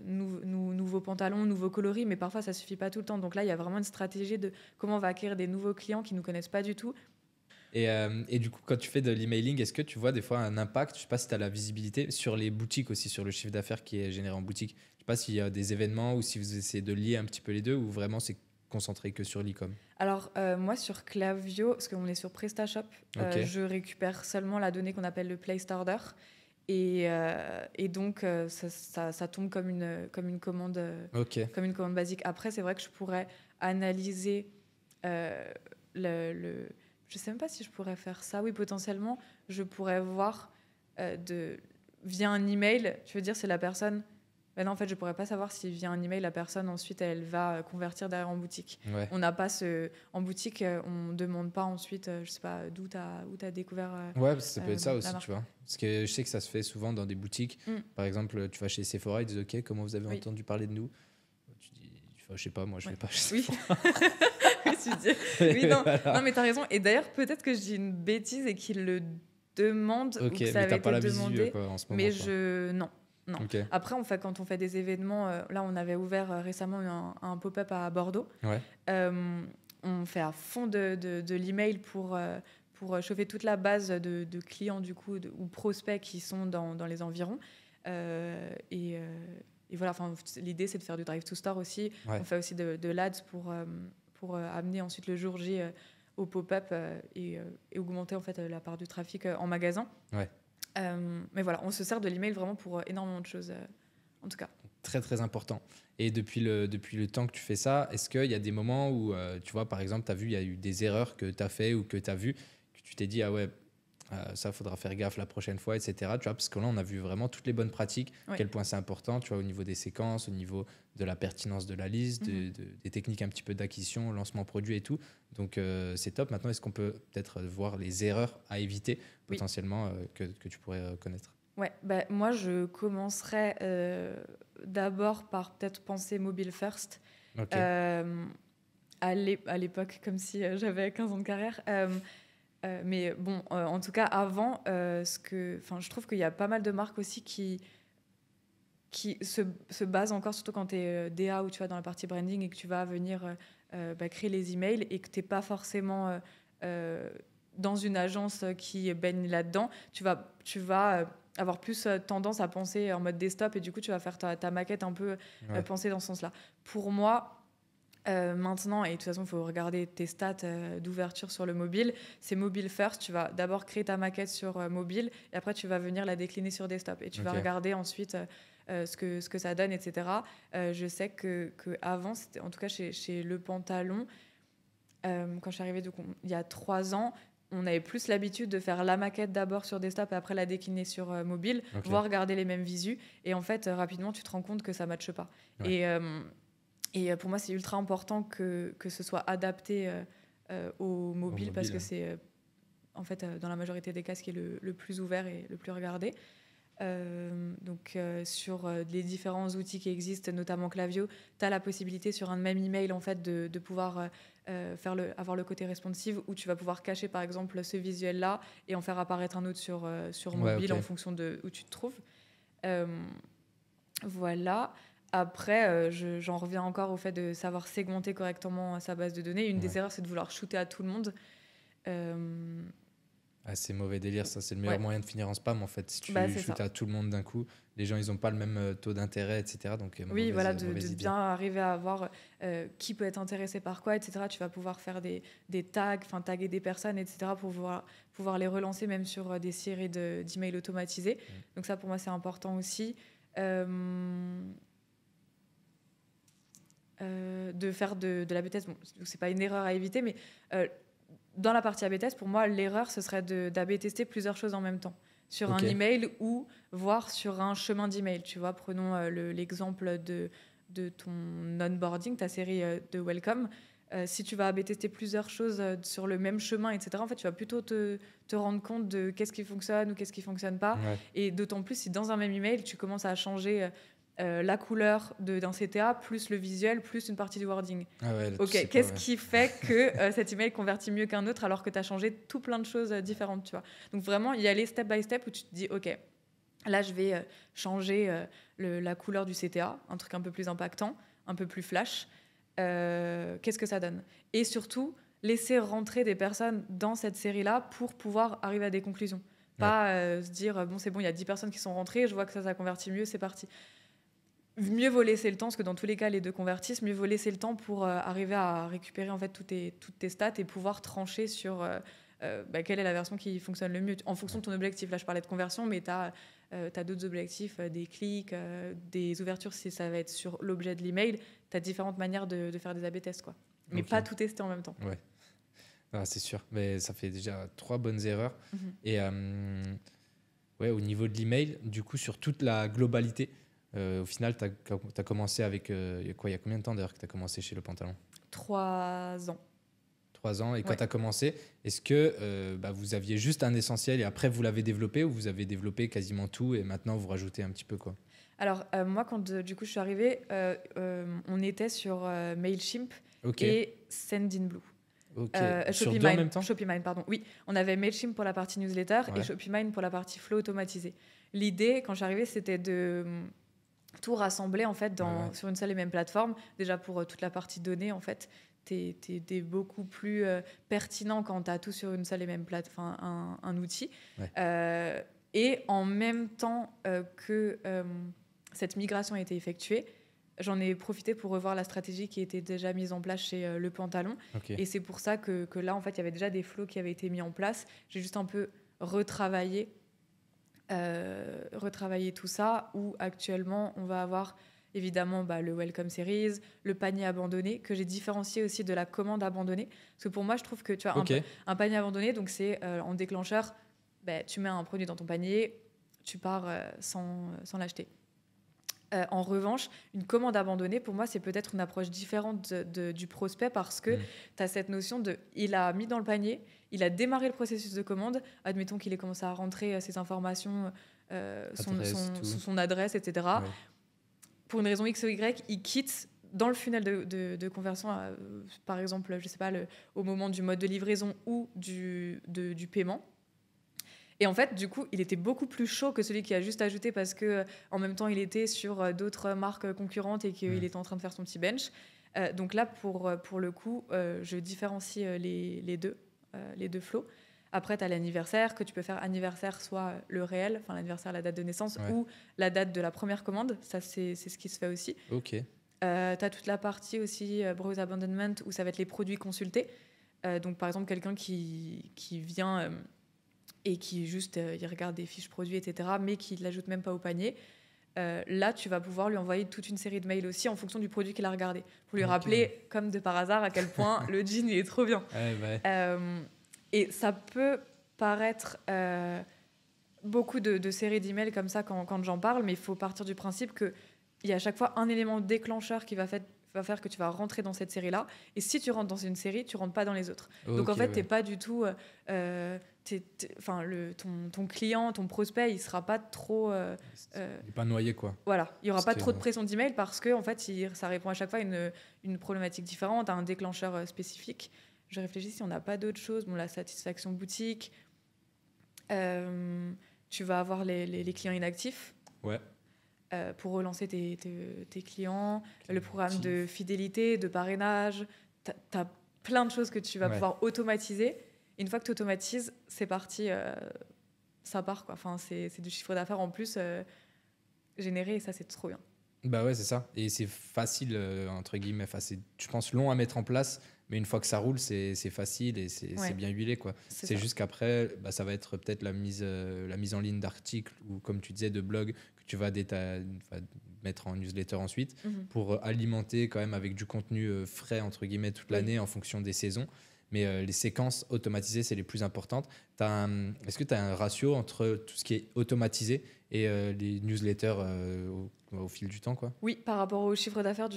nouveaux pantalons, nouveaux coloris, mais parfois ça ne suffit pas tout le temps. Donc là, il y a vraiment une stratégie de comment on va acquérir des nouveaux clients qui ne nous connaissent pas du tout. Et du coup, quand tu fais de l'emailing, est-ce que tu vois des fois un impact, je ne sais pas si tu as la visibilité, sur les boutiques aussi, sur le chiffre d'affaires qui est généré en boutique? Je ne sais pas s'il y a des événements ou si vous essayez de lier un petit peu les deux ou vraiment c'est concentré que sur l'e-com. Alors, moi, sur Klaviyo, parce qu'on est sur PrestaShop, je récupère seulement la donnée qu'on appelle le place order. Et donc, ça tombe comme une commande basique. Après, c'est vrai que je pourrais analyser je sais même pas si je pourrais faire ça. Oui, potentiellement, je pourrais voir via un email, tu veux dire, c'est la personne... Ben non, en fait, je pourrais pas savoir si via un email, la personne, ensuite, elle va convertir derrière en boutique. Ouais. On n'a pas en boutique, on demande pas ensuite, je sais pas, d'où t'as découvert ouais, ça peut être ça aussi, la tu vois. Parce que je sais que ça se fait souvent dans des boutiques. Par exemple, tu vas chez Sephora, ils disent « Ok, comment vous avez entendu parler de nous ?» Tu dis « Je sais pas, moi, je vais pas chez Sephora. » Oui, non, voilà. Non, mais t'as raison. Et d'ailleurs, peut-être que je dis une bêtise et qu'ils le demandent ou que ça avait été demandé. Quoi, en ce moment, mais non. Okay. Après, quand on fait des événements, là, on avait ouvert récemment un pop-up à Bordeaux. Ouais. On fait à fond de l'email pour chauffer toute la base de clients du coup, ou prospects qui sont dans les environs. Et voilà, l'idée, c'est de faire du drive to store aussi. Ouais. On fait aussi de l'ADS pour amener ensuite le jour J au pop-up et augmenter en fait, la part du trafic en magasin. Ouais. Mais voilà, on se sert de l'email vraiment pour énormément de choses, en tout cas. Très, très important. Et depuis le temps que tu fais ça, est-ce qu'il y a des moments où, tu vois, par exemple, tu as vu, il y a eu des erreurs que tu as fait ou que tu as vu, que tu t'es dit, ah ouais, ça, il faudra faire gaffe la prochaine fois, etc. Tu vois, parce que là, on a vu vraiment toutes les bonnes pratiques, à quel point c'est important, tu vois, au niveau des séquences, au niveau de la pertinence de la liste, des techniques un petit peu d'acquisition, lancement produit et tout. Donc, c'est top. Maintenant, est-ce qu'on peut peut-être voir les erreurs à éviter potentiellement que tu pourrais connaître ? Ouais, moi, je commencerais d'abord par peut-être penser mobile first. Okay. À l'époque, comme si j'avais 15 ans de carrière. Mais bon, en tout cas, avant, je trouve qu'il y a pas mal de marques aussi qui se basent encore, surtout quand tu es DA ou tu vas dans la partie branding et que tu vas venir créer les emails et que tu n'es pas forcément dans une agence qui baigne là-dedans. Tu vas avoir plus tendance à penser en mode desktop et du coup, tu vas faire ta maquette un peu penser dans ce sens-là. Pour moi... maintenant, et de toute façon, il faut regarder tes stats d'ouverture sur le mobile. C'est mobile first. Tu vas d'abord créer ta maquette sur mobile et après, tu vas venir la décliner sur desktop. Et tu vas regarder ensuite ce que ça donne, etc. Je sais qu'avant, c'était, en tout cas chez Le Pantalon, quand je suis arrivée il y a 3 ans, on avait plus l'habitude de faire la maquette d'abord sur desktop et après la décliner sur mobile, voire garder les mêmes visus. Et en fait, rapidement, tu te rends compte que ça ne matche pas. Ouais. Et pour moi, c'est ultra important que ce soit adapté au mobile parce que c'est, en fait, dans la majorité des cas, ce qui est le plus ouvert et le plus regardé. Donc, sur les différents outils qui existent, notamment Klaviyo, tu as la possibilité sur un même email en fait, de pouvoir avoir le côté responsive où tu vas pouvoir cacher, par exemple, ce visuel-là et en faire apparaître un autre sur mobile en fonction de où tu te trouves. Voilà. Après, j'en reviens encore au fait de savoir segmenter correctement sa base de données. Une des erreurs, c'est de vouloir shooter à tout le monde. C'est mauvais délire, ça. C'est le meilleur moyen de finir en spam, en fait. Si tu shootes à tout le monde d'un coup, les gens, ils n'ont pas le même taux d'intérêt, etc. Donc, oui, voilà, de bien arriver à voir qui peut être intéressé par quoi, etc. Tu vas pouvoir faire des tags, taguer des personnes, etc. pour pouvoir les relancer même sur des séries d'emails automatisés. Donc ça, pour moi, c'est important aussi. De faire de la B-test, bon, c'est pas une erreur à éviter, mais dans la partie A/B test, pour moi, l'erreur, ce serait d'A/B tester plusieurs choses en même temps sur un email ou voire sur un chemin d'email. Tu vois, prenons l'exemple de ton onboarding, ta série de welcome. Si tu vas A/B tester plusieurs choses sur le même chemin, etc., en fait, tu vas plutôt te rendre compte de qu'est-ce qui fonctionne ou qu'est-ce qui fonctionne pas. Ouais. Et d'autant plus si dans un même email, tu commences à changer la couleur d'un CTA, plus le visuel, plus une partie du wording. Ah ouais, ok, qu'est-ce qui fait que cet email convertit mieux qu'un autre alors que tu as changé tout plein de choses différentes, tu vois. Donc vraiment, y aller step by step où tu te dis, ok, là, je vais changer la couleur du CTA, un truc un peu plus impactant, un peu plus flash. Qu'est-ce que ça donne ? Et surtout, laisser rentrer des personnes dans cette série-là pour pouvoir arriver à des conclusions. Pas se dire, bon, c'est bon, il y a 10 personnes qui sont rentrées, je vois que ça convertit mieux, c'est parti. Mieux vaut laisser le temps, parce que dans tous les cas, les deux convertissent, mieux vaut laisser le temps pour arriver à récupérer en fait, toutes tes stats et pouvoir trancher sur quelle est la version qui fonctionne le mieux. En fonction de ton objectif, là je parlais de conversion, mais tu as d'autres objectifs, des clics, des ouvertures, si ça va être sur l'objet de l'email, tu as différentes manières de faire des A/B tests, quoi. Mais pas tout tester en même temps. Ouais. Ah, c'est sûr, mais ça fait déjà 3 bonnes erreurs. Et ouais, au niveau de l'email, du coup, sur toute la globalité, au final, tu as commencé avec il y a combien de temps d'ailleurs que tu as commencé chez Le Pantalon? 3 ans. 3 ans. Et quand Ouais. tu as commencé, est-ce que vous aviez juste un essentiel et après vous l'avez développé, ou vous avez développé quasiment tout et maintenant vous rajoutez un petit peu quoi? Alors, moi, quand du coup je suis arrivée, on était sur Mailchimp Ok, et Sendinblue. ok. Sur deux en même temps? ShopeeMine, pardon. Oui, on avait Mailchimp pour la partie newsletter et Ouais. ShopeeMine pour la partie flow automatisé. L'idée, quand je suis arrivée, c'était de tout rassembler en fait sur une seule et même plateforme. Déjà pour toute la partie données, en fait, t'es beaucoup plus pertinent quand tu as tout sur une seule et même plateforme, un outil. Ouais. Et en même temps que cette migration a été effectuée, j'en ai profité pour revoir la stratégie qui était déjà mise en place chez Le Pantalon. Okay. Et c'est pour ça que là, en fait, il y avait déjà des flows qui avaient été mis en place. J'ai juste un peu retravaillé tout ça, où actuellement, on va avoir évidemment le Welcome Series, le panier abandonné, que j'ai différencié aussi de la commande abandonnée. Parce que pour moi, je trouve que tu as un panier abandonné, donc c'est en déclencheur, tu mets un produit dans ton panier, tu pars sans l'acheter. En revanche, une commande abandonnée, pour moi, c'est peut-être une approche différente du prospect, parce que tu as cette notion de il a mis dans le panier, il a démarré le processus de commande, admettons qu'il ait commencé à rentrer ses informations, son adresse, etc. Ouais. Pour une raison X ou Y, il quitte dans le funnel de conversion, par exemple, je sais pas, au moment du mode de livraison ou du paiement. Et en fait, du coup, il était beaucoup plus chaud que celui qui a juste ajouté parce que en même temps, il était sur d'autres marques concurrentes et qu'il était en train de faire son petit bench. Donc là, pour le coup, je différencie les deux flows. Après, tu as l'anniversaire, que tu peux faire anniversaire, soit le réel, enfin l'anniversaire, la date de naissance, ou la date de la première commande. Ça, c'est ce qui se fait aussi. Ok. Tu as toute la partie aussi browse abandonment, où ça va être les produits consultés. Donc, par exemple, quelqu'un qui vient... et qui juste il regarde des fiches produits, etc., mais qui ne l'ajoute même pas au panier, là, tu vas pouvoir lui envoyer toute une série de mails aussi en fonction du produit qu'il a regardé, pour lui rappeler, comme de par hasard, à quel point le jean il est trop bien. Et ça peut paraître beaucoup de séries d'emails comme ça quand j'en parle, mais il faut partir du principe qu'il y a à chaque fois un élément déclencheur qui va faire que tu vas rentrer dans cette série-là. Et si tu rentres dans une série, tu rentres pas dans les autres. Donc en fait, t'es pas du tout... ton client, ton prospect, il sera pas trop... il n'est pas noyé, quoi. Voilà, il y aura pas trop de pression d'email parce que en fait, ça répond à chaque fois à une problématique différente, à un déclencheur spécifique. Je réfléchis si on n'a pas d'autres choses. Bon, la satisfaction boutique. Tu vas avoir les clients inactifs. Ouais. Pour relancer tes clients, le programme de fidélité, de parrainage. Tu as plein de choses que tu vas pouvoir automatiser. Et une fois que tu automatises, c'est parti, ça part, quoi. Enfin, c'est du chiffre d'affaires en plus généré, et ça, c'est trop bien. Bah ouais, c'est ça. Et c'est facile, entre guillemets. Enfin, c'est, je pense, long à mettre en place, mais une fois que ça roule, c'est facile et c'est bien huilé, quoi. C'est juste qu'après, ça va être peut-être la mise en ligne d'articles ou, comme tu disais, de blogs que tu vas mettre en newsletter ensuite pour alimenter quand même avec du contenu frais, entre guillemets, toute l'année en fonction des saisons. Mais les séquences automatisées, c'est les plus importantes. Est-ce que tu as un ratio entre tout ce qui est automatisé et les newsletters au fil du temps, quoi? Oui, par rapport au chiffre d'affaires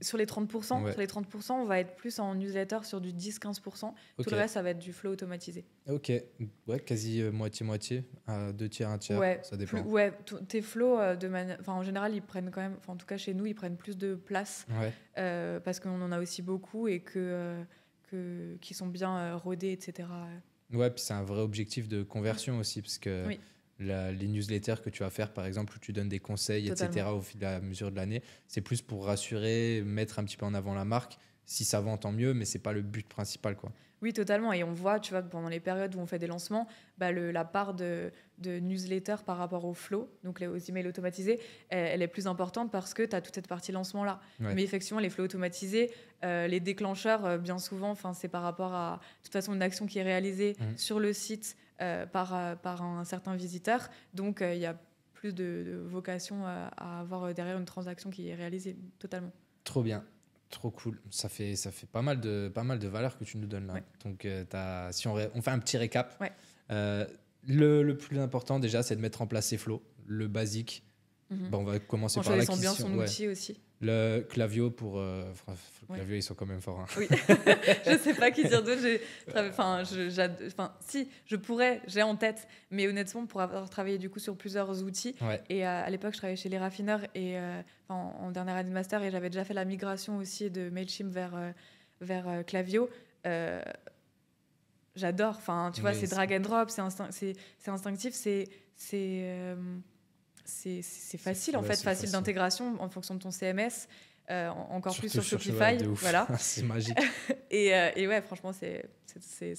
sur les 30%, sur les 30%, on va être plus en newsletter sur du 10-15%. Tout le reste, ça va être du flow automatisé. Ok, ouais, quasi moitié-moitié, à 2 tiers, 1 tiers, ça dépend. Tes flows, en général, ils prennent quand même, en tout cas chez nous, ils prennent plus de place parce qu'on en a aussi beaucoup et qui sont bien rodés, etc. Ouais, puis c'est un vrai objectif de conversion aussi, parce que les newsletters que tu vas faire, par exemple, où tu donnes des conseils, etc., au fil à mesure de l'année, c'est plus pour rassurer, mettre un petit peu en avant la marque. Si ça vend, tant mieux, mais c'est pas le but principal, quoi. Oui, totalement. Et on voit, tu vois, que pendant les périodes où on fait des lancements, la part de newsletter par rapport au flow, donc aux emails automatisés, elle est plus importante parce que tu as toute cette partie lancement-là. Mais effectivement, les flows automatisés, les déclencheurs, bien souvent, c'est par rapport à, de toute façon, une action qui est réalisée sur le site par un certain visiteur. Donc, il y a plus de vocation à avoir derrière une transaction qui est réalisée totalement. Trop bien. Trop cool. Ça fait pas mal de valeurs que tu nous donnes là. Ouais. Donc, si on fait un petit récap. Ouais. Le plus important déjà, c'est de mettre en place ses flows, le basique. On va commencer par l'acquisition. En choisissant bien son outil aussi. Le Klaviyo pour... Klaviyo, ils sont quand même forts. Hein. Oui. Je sais pas qui dire d'autre. Si, je pourrais, j'ai en tête. Mais honnêtement, pour avoir travaillé du coup sur plusieurs outils, et à l'époque, je travaillais chez Les Raffineurs et, en dernière année de master, et j'avais déjà fait la migration aussi de Mailchimp vers Klaviyo. J'adore. Enfin, tu vois, c'est drag and drop, c'est instinctif, c'est facile, en fait, facile d'intégration en fonction de ton CMS, encore surtout plus sur Shopify. Voilà. C'est magique. et ouais, franchement, c'est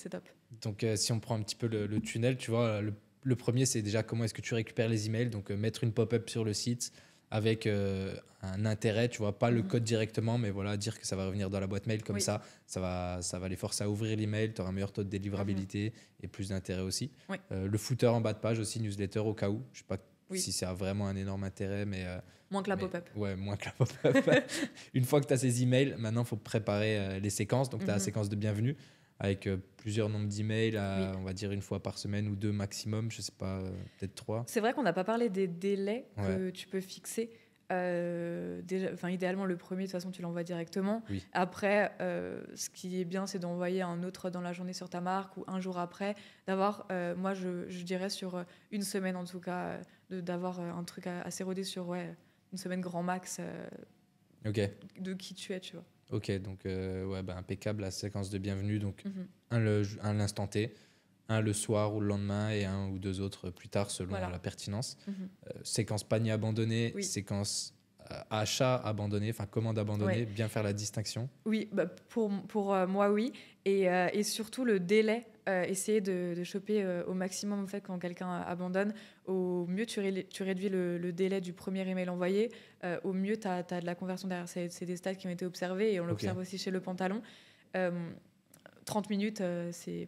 top. Donc, si on prend un petit peu le tunnel, tu vois, le premier, c'est déjà comment est-ce que tu récupères les emails. Donc, mettre une pop-up sur le site avec un intérêt, tu vois, pas le code directement, mais voilà, dire que ça va revenir dans la boîte mail comme ça va les forcer à ouvrir l'email, tu auras un meilleur taux de délivrabilité et plus d'intérêt aussi. Le footer en bas de page aussi, newsletter au cas où. Je sais pas si ça a vraiment un énorme intérêt, mais... moins que la pop-up. Ouais, moins que la pop-up. Une fois que tu as ces emails, maintenant, il faut préparer les séquences. Donc, tu as la séquence de bienvenue avec plusieurs nombres d'emails, on va dire une fois par semaine ou 2 maximum, je sais pas, peut-être 3. C'est vrai qu'on n'a pas parlé des délais que tu peux fixer. Idéalement, le premier, de toute façon, tu l'envoies directement. Après, ce qui est bien, c'est d'envoyer un autre dans la journée sur ta marque ou un jour après, d'avoir, moi, je dirais sur une semaine en tout cas, d'avoir un truc assez rodé sur une semaine grand max de qui tu es, tu vois. Ok, donc impeccable la séquence de bienvenue. Donc un l'instant T, un le soir ou le lendemain et un ou 2 autres plus tard selon la pertinence. Séquence panier abandonné, séquence achat abandonné, enfin commande abandonnée, bien faire la distinction. Oui, pour moi oui. Et surtout le délai, essayer de choper au maximum en fait, quand quelqu'un abandonne. Au mieux tu réduis le délai du premier email envoyé, au mieux tu as de la conversion derrière. C'est des stats qui ont été observés et on l'observe aussi chez Le Pantalon. 30 minutes,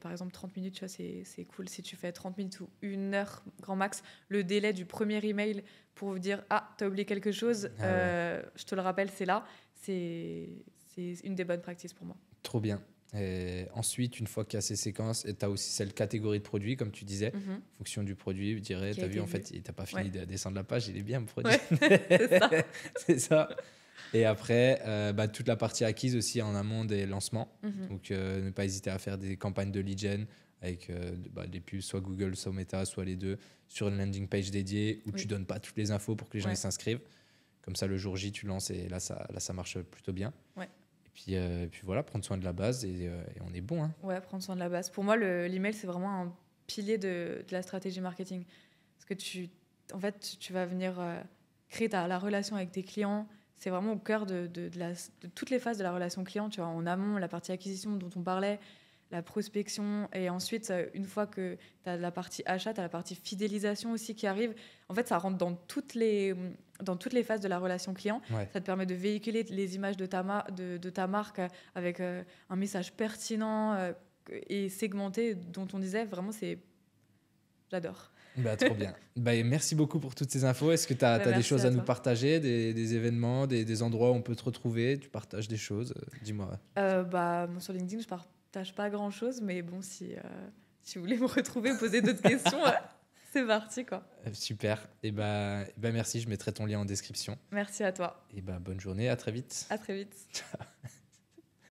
par exemple 30 minutes, tu vois, c'est cool. Si tu fais 30 minutes ou 1 heure grand max, le délai du premier email pour vous dire « Ah, t'as oublié quelque chose, je te le rappelle, c'est là », c'est une des bonnes pratiques pour moi. Trop bien. Et ensuite, une fois qu'il y a ces séquences, tu as aussi celle catégorie de produit, comme tu disais. En fonction du produit, je dirais, tu as vu, en fait, tu n'as pas fini de descendre la page, il est bien, mon produit. C'est ça. C'est ça. Et après, toute la partie acquise aussi en amont des lancements. Donc, ne pas hésiter à faire des campagnes de lead gen avec des pubs, soit Google, soit Meta, soit les deux, sur une landing page dédiée où tu ne donnes pas toutes les infos pour que les gens s'inscrivent. Comme ça, le jour J, tu lances et là, ça marche plutôt bien. Et puis voilà, prendre soin de la base et on est bon. Hein. Ouais, prendre soin de la base. Pour moi, l'email, c'est vraiment un pilier de la stratégie marketing. Parce que tu vas venir créer la relation avec tes clients. C'est vraiment au cœur de toutes les phases de la relation client. Tu vois, en amont, la partie acquisition dont on parlait, la prospection. Et ensuite, une fois que tu as la partie achat, tu as la partie fidélisation aussi qui arrive. En fait, ça rentre dans toutes les phases de la relation client. Ça te permet de véhiculer les images de ta marque avec un message pertinent et segmenté dont on disait vraiment, j'adore. Trop bien. Merci beaucoup pour toutes ces infos. Est-ce que tu as des choses à nous partager, des événements, des endroits où on peut te retrouver? Tu partages des choses? Dis-moi. Sur LinkedIn, je partage pas grand-chose, mais bon, si vous voulez me retrouver, poser d'autres questions, c'est parti, quoi. Super. Et merci, je mettrai ton lien en description. Merci à toi. Et bonne journée, à très vite. À très vite. Ciao.